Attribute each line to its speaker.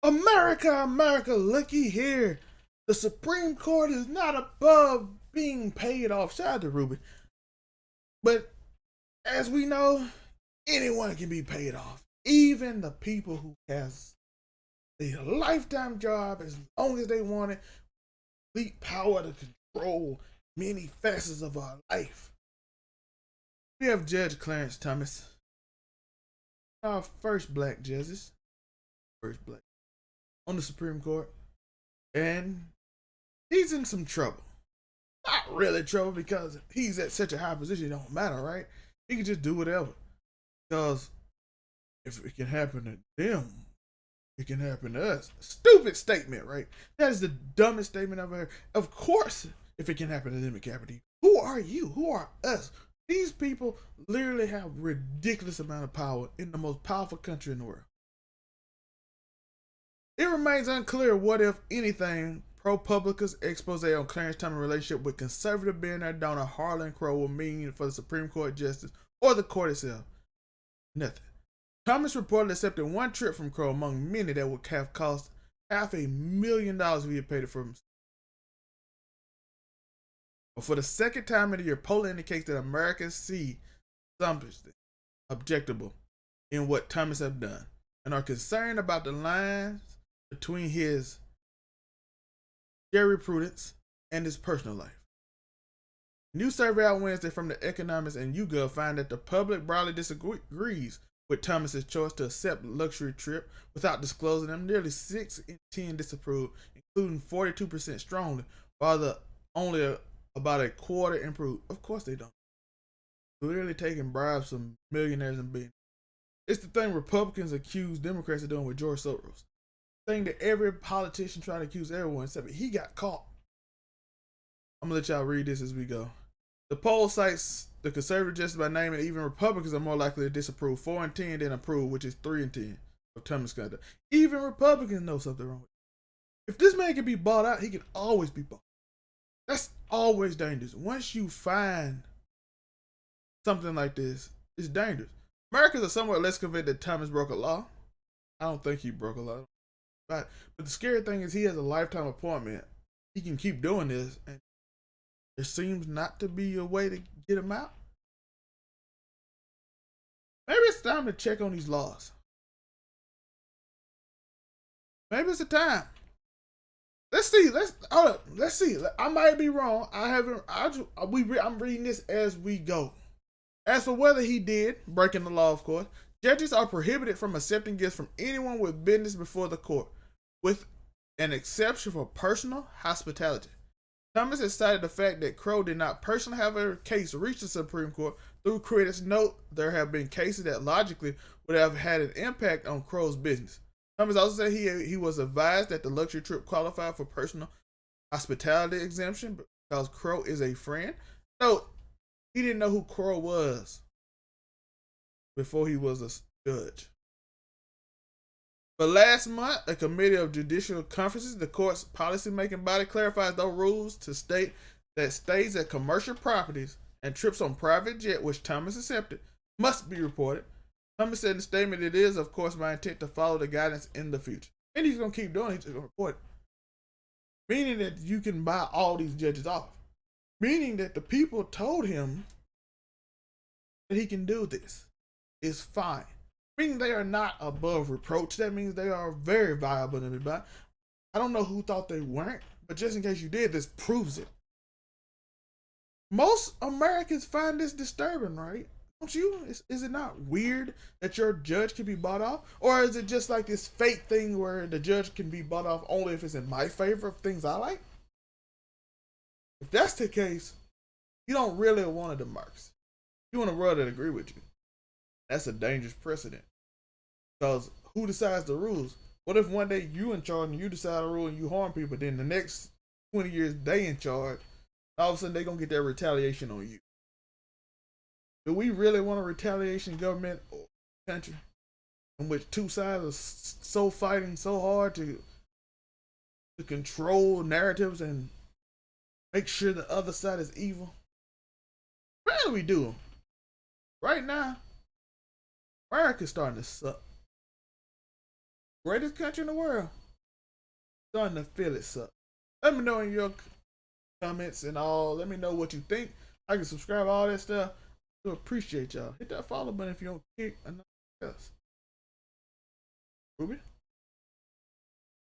Speaker 1: America, America, looky here. The Supreme Court is not above being paid off. Shout out to Ruby. But as we know, anyone can be paid off. Even the people who has a lifetime job as long as they want it, complete power to control many facets of our life. We have Judge Clarence Thomas, our first black judges, first black on the Supreme Court, and he's in some trouble. Not really trouble because he's at such a high position, it don't matter, right? He can just do whatever. Because if it can happen to them, it can happen to us. Stupid statement, right? That is the dumbest statement I've ever heard. Of course, if it can happen to them, it can happen to you. Who are you? Who are us? These people literally have ridiculous amount of power in the most powerful country in the world. It remains unclear what, if anything, ProPublica's expose on Clarence Thomas' relationship with conservative billionaire donor Harlon Crow will mean for the Supreme Court justice or the court itself. Nothing. Thomas reportedly accepted one trip from Crow among many that would have cost $500,000 if he had paid it for himself. But for the second time in the year, polling indicates that Americans see something objectionable in what Thomas has done and are concerned about the lines between his jurisprudence and his personal life. New survey out Wednesday from the Economist and YouGov find that the public broadly disagrees with Thomas's choice to accept luxury trip without disclosing them. Nearly 6 in 10 disapprove, including 42% strongly, while only about a quarter improve. Of course they don't. Clearly taking bribes from millionaires and billionaires. It's the thing Republicans accuse Democrats of doing with George Soros. The thing that every politician trying to accuse everyone, except he got caught. I'm gonna let y'all read this as we go. The poll cites the conservative justice by name, and even Republicans are more likely to disapprove. 4 in 10 than approve, which is 3 in 10 of Thomas' conduct. Even Republicans know something wrong with it. If this man can be bought out, he can always be bought. That's always dangerous. Once you find something like this, it's dangerous. Americans are somewhat less convinced that Thomas broke a law. I don't think he broke a law. But the scary thing is he has a lifetime appointment. He can keep doing this, and there seems not to be a way to get him out. Maybe it's time to check on these laws. Maybe it's the time. Let's see. Hold up. Let's see. I might be wrong. I'm reading this as we go. As for whether he did, breaking the law, of course, judges are prohibited from accepting gifts from anyone with business before the court, with an exception for personal hospitality. Thomas has cited the fact that Crow did not personally have a case reach the Supreme Court. Through critics note there have been cases that logically would have had an impact on Crow's business. Thomas also said he was advised that the luxury trip qualified for personal hospitality exemption because Crow is a friend. No, he didn't know who Crow was before he was a judge. But last month, a committee of judicial conferences, the court's policy-making body, clarifies those rules to state that stays at commercial properties and trips on private jet, which Thomas accepted, must be reported. Thomas said in the statement, "It is, of course, my intent to follow the guidance in the future." And he's going to keep doing it. He's just going to report it. Meaning that you can buy all these judges off. Meaning that the people told him that he can do this. It's fine. Meaning they are not above reproach. That means they are very viable to everybody. I don't know who thought they weren't, but just in case you did, this proves it. Most Americans find this disturbing, right? Don't you? Is it not weird that your judge can be bought off? Or is it just like this fake thing where the judge can be bought off only if it's in my favor of things I like? If that's the case, you don't really want a democracy. You want a world that agree with you. That's a dangerous precedent. Because who decides the rules? What if one day you in charge and you decide a rule and you harm people, then the next 20 years they in charge, all of a sudden they're going to get their retaliation on you. Do we really want a retaliation government or country in which two sides are so fighting so hard to control narratives and make sure the other side is evil? Apparently we do. Right now, America's starting to suck. Greatest country in the world. Starting to feel it suck. Let me know in your comments and all. Let me know what you think. I can subscribe, all that stuff. I do appreciate y'all. Hit that follow button if you don't kick or nothing else. Ruby?